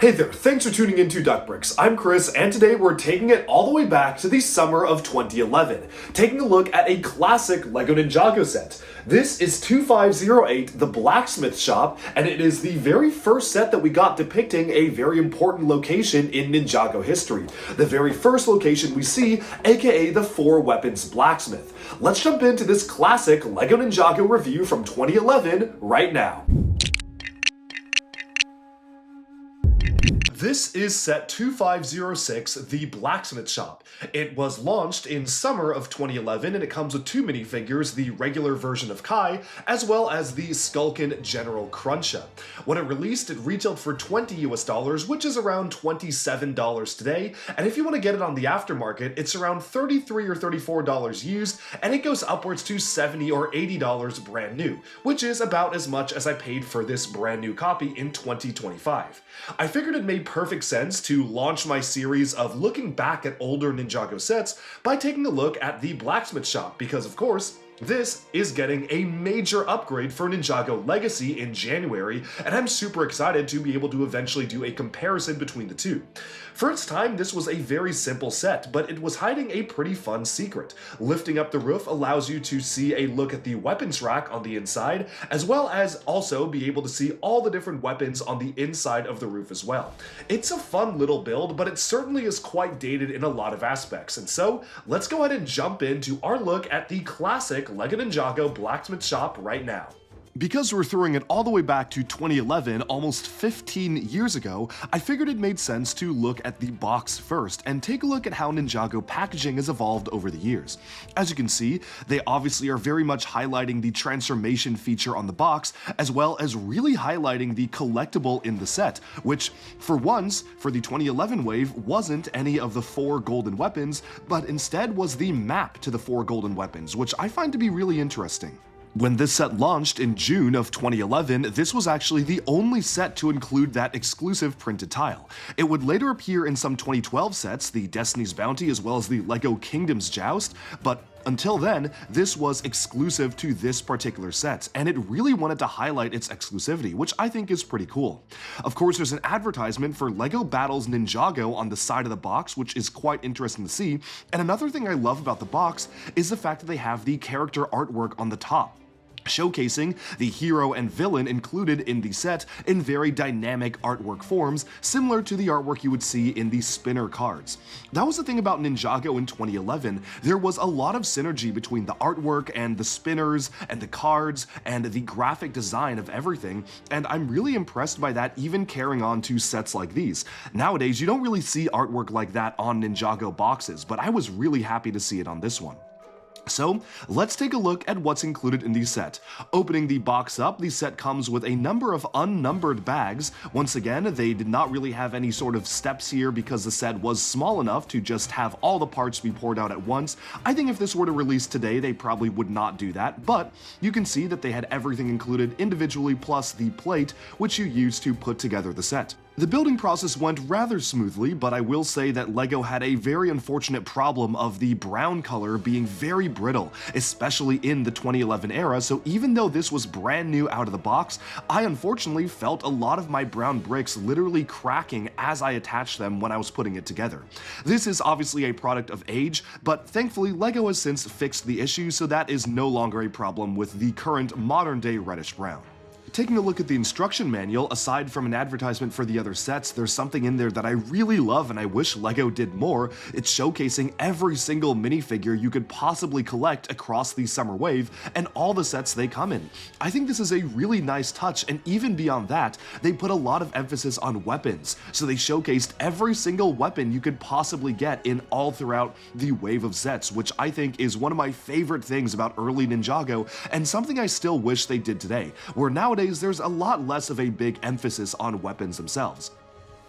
Hey there, thanks for tuning into Duck Bricks. I'm Chris, and today we're taking it all the way back to the summer of 2011, taking a look at a classic LEGO Ninjago set. This is 2508, the Blacksmith Shop, and it is the very first set that we got depicting a very important location in Ninjago history. The very first location we see, aka the Four Weapons Blacksmith. Let's jump into this classic LEGO Ninjago review from 2011 right now. This is set 2506, the Blacksmith Shop. It was launched in summer of 2011, and it comes with two minifigures, the regular version of Kai, as well as the Skulkin General Cruncha. When it released, it retailed for $20 US, which is around $27 today, and if you want to get it on the aftermarket, it's around $33 or $34 used, and it goes upwards to $70 or $80 brand new, which is about as much as I paid for this brand new copy in 2025. I figured it made perfect sense to launch my series of looking back at older Ninjago sets by taking a look at the Blacksmith Shop, because of course, this is getting a major upgrade for Ninjago Legacy in January, and I'm super excited to be able to eventually do a comparison between the two. For its time, this was a very simple set, but it was hiding a pretty fun secret. Lifting up the roof allows you to see a look at the weapons rack on the inside, as well as also be able to see all the different weapons on the inside of the roof as well. It's a fun little build, but it certainly is quite dated in a lot of aspects, and so let's go ahead and jump into our look at the classic LEGO Ninjago Blacksmith Shop right now. Because we're throwing it all the way back to 2011, almost 15 years ago, I figured it made sense to look at the box first and take a look at how Ninjago packaging has evolved over the years. As you can see, they obviously are very much highlighting the transformation feature on the box, as well as really highlighting the collectible in the set, which, for once, for the 2011 wave, wasn't any of the 4 golden weapons, but instead was the map to the 4 golden weapons, which I find to be really interesting. When this set launched in June of 2011, this was actually the only set to include that exclusive printed tile. It would later appear in some 2012 sets, the Destiny's Bounty as well as the LEGO Kingdom's Joust, but until then, this was exclusive to this particular set, and it really wanted to highlight its exclusivity, which I think is pretty cool. Of course, there's an advertisement for LEGO Battles Ninjago on the side of the box, which is quite interesting to see, and another thing I love about the box is the fact that they have the character artwork on the top, showcasing the hero and villain included in the set in very dynamic artwork forms, similar to the artwork you would see in the spinner cards. That was the thing about Ninjago in 2011. There was a lot of synergy between the artwork and the spinners and the cards and the graphic design of everything, and I'm really impressed by that even carrying on to sets like these. Nowadays, you don't really see artwork like that on Ninjago boxes, but I was really happy to see it on this one. So, let's take a look at what's included in the set. Opening the box up, the set comes with a number of unnumbered bags. Once again, they did not really have any sort of steps here because the set was small enough to just have all the parts be poured out at once. I think if this were to release today, they probably would not do that, but you can see that they had everything included individually plus the plate, which you use to put together the set. The building process went rather smoothly, but I will say that LEGO had a very unfortunate problem of the brown color being very brittle, especially in the 2011 era, so even though this was brand new out of the box, I unfortunately felt a lot of my brown bricks literally cracking as I attached them when I was putting it together. This is obviously a product of age, but thankfully LEGO has since fixed the issue, so that is no longer a problem with the current modern day reddish brown. Taking a look at the instruction manual, aside from an advertisement for the other sets, there's something in there that I really love and I wish LEGO did more. It's showcasing every single minifigure you could possibly collect across the summer wave and all the sets they come in. I think this is a really nice touch, and even beyond that, they put a lot of emphasis on weapons. So they showcased every single weapon you could possibly get in all throughout the wave of sets, which I think is one of my favorite things about early Ninjago, and something I still wish they did today, where nowadays there's a lot less of a big emphasis on weapons themselves.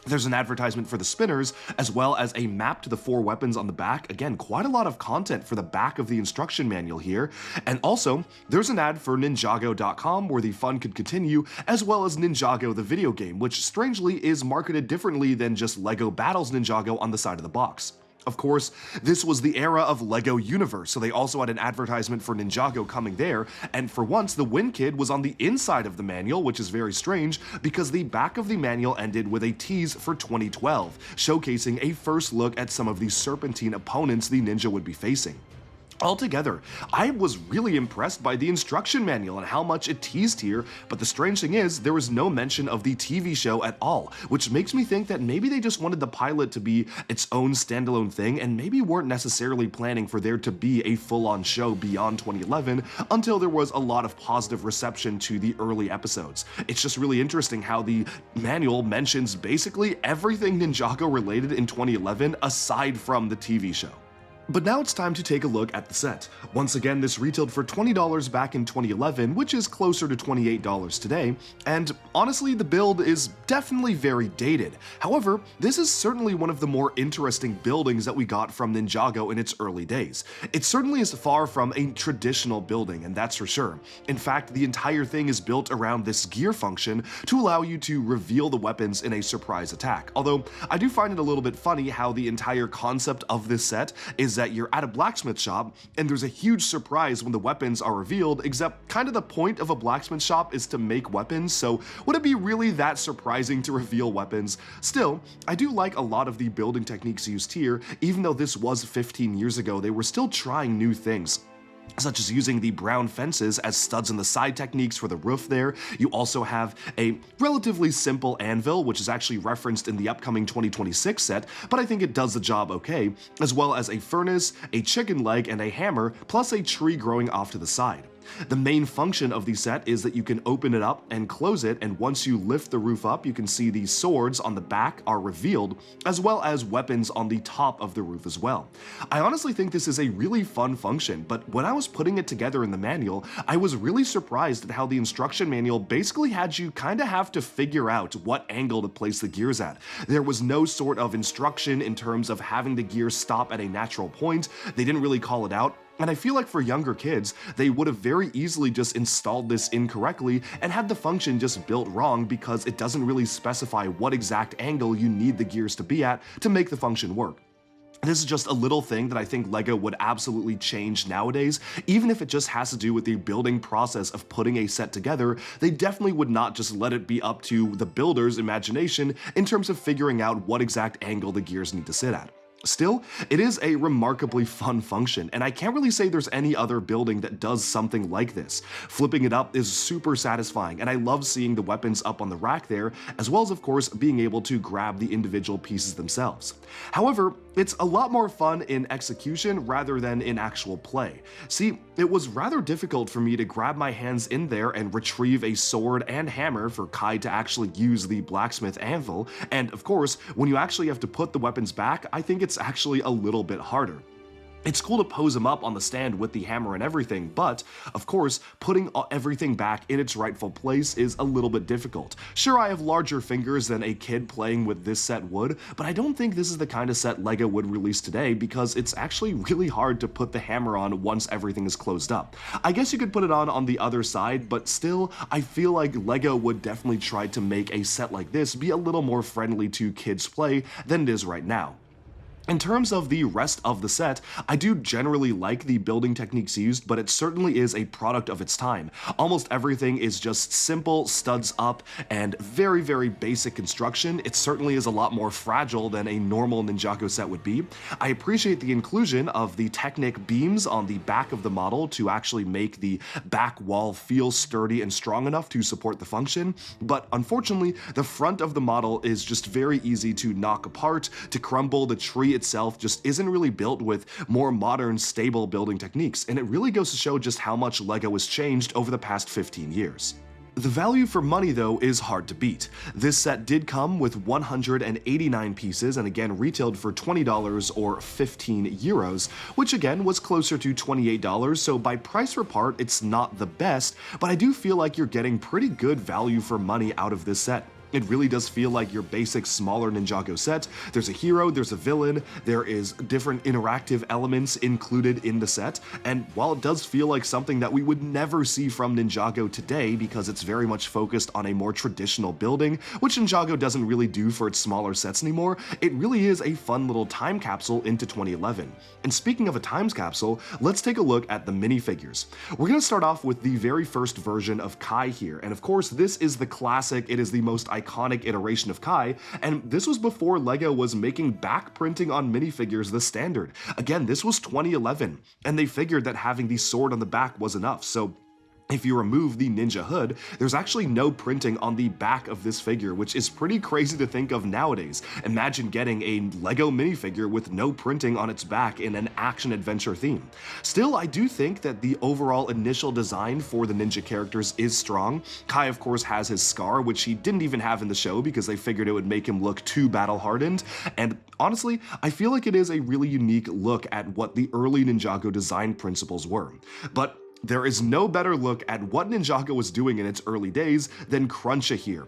There's an advertisement for the spinners, as well as a map to the 4 weapons on the back. Again, quite a lot of content for the back of the instruction manual here. And also, there's an ad for Ninjago.com where the fun could continue, as well as Ninjago the video game, which strangely is marketed differently than just LEGO Battles Ninjago on the side of the box. Of course, this was the era of LEGO Universe, so they also had an advertisement for Ninjago coming there, and for once the Win Kid was on the inside of the manual, which is very strange because the back of the manual ended with a tease for 2012, showcasing a first look at some of the serpentine opponents the ninja would be facing. Altogether, I was really impressed by the instruction manual and how much it teased here, but the strange thing is, there was no mention of the TV show at all, which makes me think that maybe they just wanted the pilot to be its own standalone thing and maybe weren't necessarily planning for there to be a full-on show beyond 2011 until there was a lot of positive reception to the early episodes. It's just really interesting how the manual mentions basically everything Ninjago related in 2011 aside from the TV show. But now it's time to take a look at the set. Once again, this retailed for $20 back in 2011, which is closer to $28 today, and honestly, the build is definitely very dated. However, this is certainly one of the more interesting buildings that we got from Ninjago in its early days. It certainly is far from a traditional building, and that's for sure. In fact, the entire thing is built around this gear function to allow you to reveal the weapons in a surprise attack. Although, I do find it a little bit funny how the entire concept of this set is that you're at a blacksmith shop and there's a huge surprise when the weapons are revealed, except kind of the point of a blacksmith shop is to make weapons, so would it be really that surprising to reveal weapons? Still, I do like a lot of the building techniques used here. Even though this was 15 years ago, they were still trying new things, such as using the brown fences as studs in the side techniques for the roof there. You also have a relatively simple anvil, which is actually referenced in the upcoming 2026 set, but I think it does the job okay, as well as a furnace, a chicken leg, and a hammer, plus a tree growing off to the side. The main function of the set is that you can open it up and close it, and once you lift the roof up, you can see the swords on the back are revealed, as well as weapons on the top of the roof as well. I honestly think this is a really fun function, but when I was putting it together in the manual, I was really surprised at how the instruction manual basically had you kinda have to figure out what angle to place the gears at. There was no sort of instruction in terms of having the gears stop at a natural point. They didn't really call it out. And I feel like for younger kids, they would have very easily just installed this incorrectly and had the function just built wrong because it doesn't really specify what exact angle you need the gears to be at to make the function work. This is just a little thing that I think LEGO would absolutely change nowadays. Even if it just has to do with the building process of putting a set together, they definitely would not just let it be up to the builder's imagination in terms of figuring out what exact angle the gears need to sit at. Still, it is a remarkably fun function, and I can't really say there's any other building that does something like this. Flipping it up is super satisfying, and I love seeing the weapons up on the rack there, as well as of course being able to grab the individual pieces themselves. However, it's a lot more fun in execution rather than in actual play. See, it was rather difficult for me to grab my hands in there and retrieve a sword and hammer for Kai to actually use the blacksmith anvil, and of course, when you actually have to put the weapons back, I think it's actually a little bit harder. It's cool to pose him up on the stand with the hammer and everything, but, of course, putting everything back in its rightful place is a little bit difficult. Sure, I have larger fingers than a kid playing with this set would, but I don't think this is the kind of set LEGO would release today because it's actually really hard to put the hammer on once everything is closed up. I guess you could put it on the other side, but still, I feel like LEGO would definitely try to make a set like this be a little more friendly to kids' play than it is right now. In terms of the rest of the set, I do generally like the building techniques used, but it certainly is a product of its time. Almost everything is just simple, studs up, and very, very basic construction. It certainly is a lot more fragile than a normal Ninjago set would be. I appreciate the inclusion of the Technic beams on the back of the model to actually make the back wall feel sturdy and strong enough to support the function, but unfortunately, the front of the model is just very easy to knock apart, to crumble. The tree itself just isn't really built with more modern, stable building techniques, and it really goes to show just how much LEGO has changed over the past 15 years. The value for money, though, is hard to beat. This set did come with 189 pieces and again retailed for $20 or 15 euros, which again was closer to $28, so by price per part it's not the best, but I do feel like you're getting pretty good value for money out of this set. It really does feel like your basic smaller Ninjago set. There's a hero, there's a villain, there is different interactive elements included in the set, and while it does feel like something that we would never see from Ninjago today because it's very much focused on a more traditional building, which Ninjago doesn't really do for its smaller sets anymore, it really is a fun little time capsule into 2011. And speaking of a time capsule, let's take a look at the minifigures. We're going to start off with the very first version of Kai here, and of course this is the classic, it is the most iconic iteration of Kai, and this was before LEGO was making back printing on minifigures the standard. Again, this was 2011, and they figured that having the sword on the back was enough, so if you remove the ninja hood, there's actually no printing on the back of this figure, which is pretty crazy to think of nowadays. Imagine getting a LEGO minifigure with no printing on its back in an action-adventure theme. Still, I do think that the overall initial design for the ninja characters is strong. Kai, of course, has his scar, which he didn't even have in the show because they figured it would make him look too battle-hardened, and honestly, I feel like it is a really unique look at what the early Ninjago design principles were. But there is no better look at what Ninjago was doing in its early days than Cruncha here.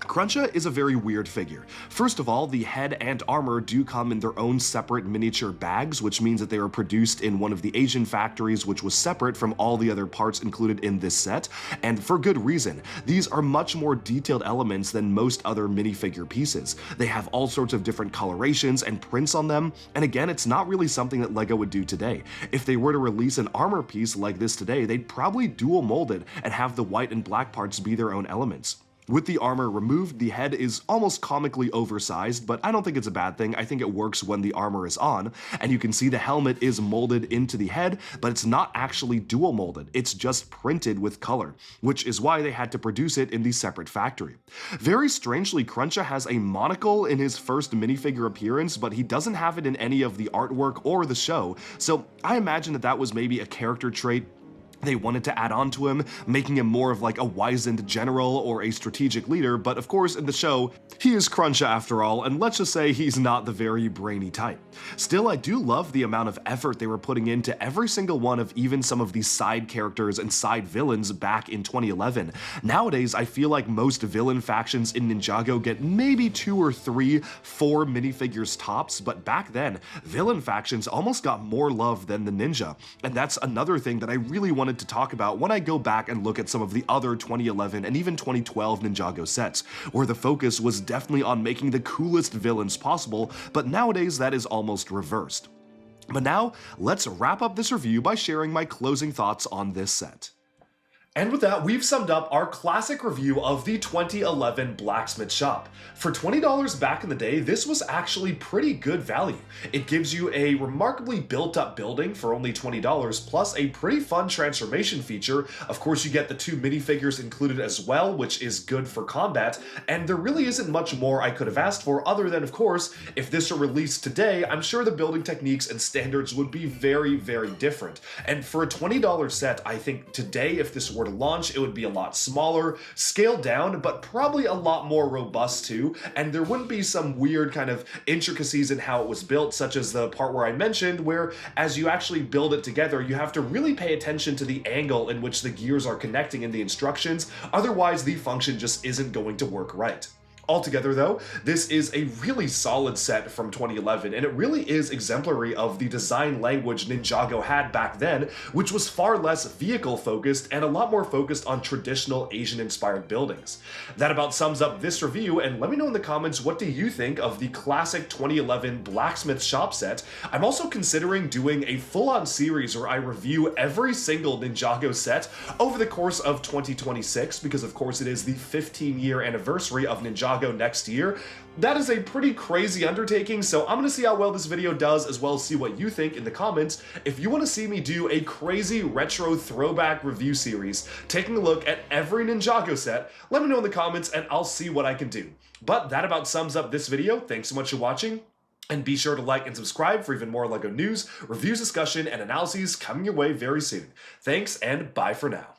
Cruncha is a very weird figure. First of all, the head and armor do come in their own separate miniature bags, which means that they were produced in one of the Asian factories, which was separate from all the other parts included in this set, and for good reason. These are much more detailed elements than most other minifigure pieces. They have all sorts of different colorations and prints on them, and again, it's not really something that LEGO would do today. If they were to release an armor piece like this today, they'd probably dual mold it and have the white and black parts be their own elements. With the armor removed, the head is almost comically oversized, but I don't think it's a bad thing. I think it works when the armor is on, and you can see the helmet is molded into the head, but it's not actually dual molded, it's just printed with color, which is why they had to produce it in the separate factory. Very strangely, Cruncha has a monocle in his first minifigure appearance, but he doesn't have it in any of the artwork or the show, so I imagine that that was maybe a character trait they wanted to add on to him, making him more of like a wizened general or a strategic leader, but of course in the show, he is Cruncha after all, and let's just say he's not the very brainy type. Still, I do love the amount of effort they were putting into every single one of even some of these side characters and side villains back in 2011. Nowadays, I feel like most villain factions in Ninjago get maybe 2 or 3, 4 minifigures tops, but back then, villain factions almost got more love than the ninja, and that's another thing that I really wanted to talk about when I go back and look at some of the other 2011 and even 2012 Ninjago sets, where the focus was definitely on making the coolest villains possible, but nowadays that is almost reversed. But now, let's wrap up this review by sharing my closing thoughts on this set. And with that, we've summed up our classic review of the 2011 Blacksmith Shop. For $20 back in the day, this was actually pretty good value. It gives you a remarkably built-up building for only $20, plus a pretty fun transformation feature. Of course, you get the 2 minifigures included as well, which is good for combat, and there really isn't much more I could have asked for other than, of course, if this were released today, I'm sure the building techniques and standards would be very, very different. And for a $20 set, I think today, if this were to launch, it would be a lot smaller, scaled down, but probably a lot more robust too, and there wouldn't be some weird kind of intricacies in how it was built, such as the part where I mentioned, where as you actually build it together, you have to really pay attention to the angle in which the gears are connecting in the instructions, otherwise the function just isn't going to work right. Altogether though, this is a really solid set from 2011, and it really is exemplary of the design language Ninjago had back then, which was far less vehicle focused and a lot more focused on traditional Asian inspired buildings. That about sums up this review, and let me know in the comments what do you think of the classic 2011 Blacksmith Shop set. I'm also considering doing a full-on series where I review every single Ninjago set over the course of 2026, because of course it is the 15-year anniversary of Ninjago next year. That is a pretty crazy undertaking, so I'm going to see how well this video does, as well as see what you think in the comments. If you want to see me do a crazy retro throwback review series, taking a look at every Ninjago set, let me know in the comments and I'll see what I can do. But that about sums up this video. Thanks so much for watching, and be sure to like and subscribe for even more LEGO news, reviews, discussion, and analyses coming your way very soon. Thanks, and bye for now.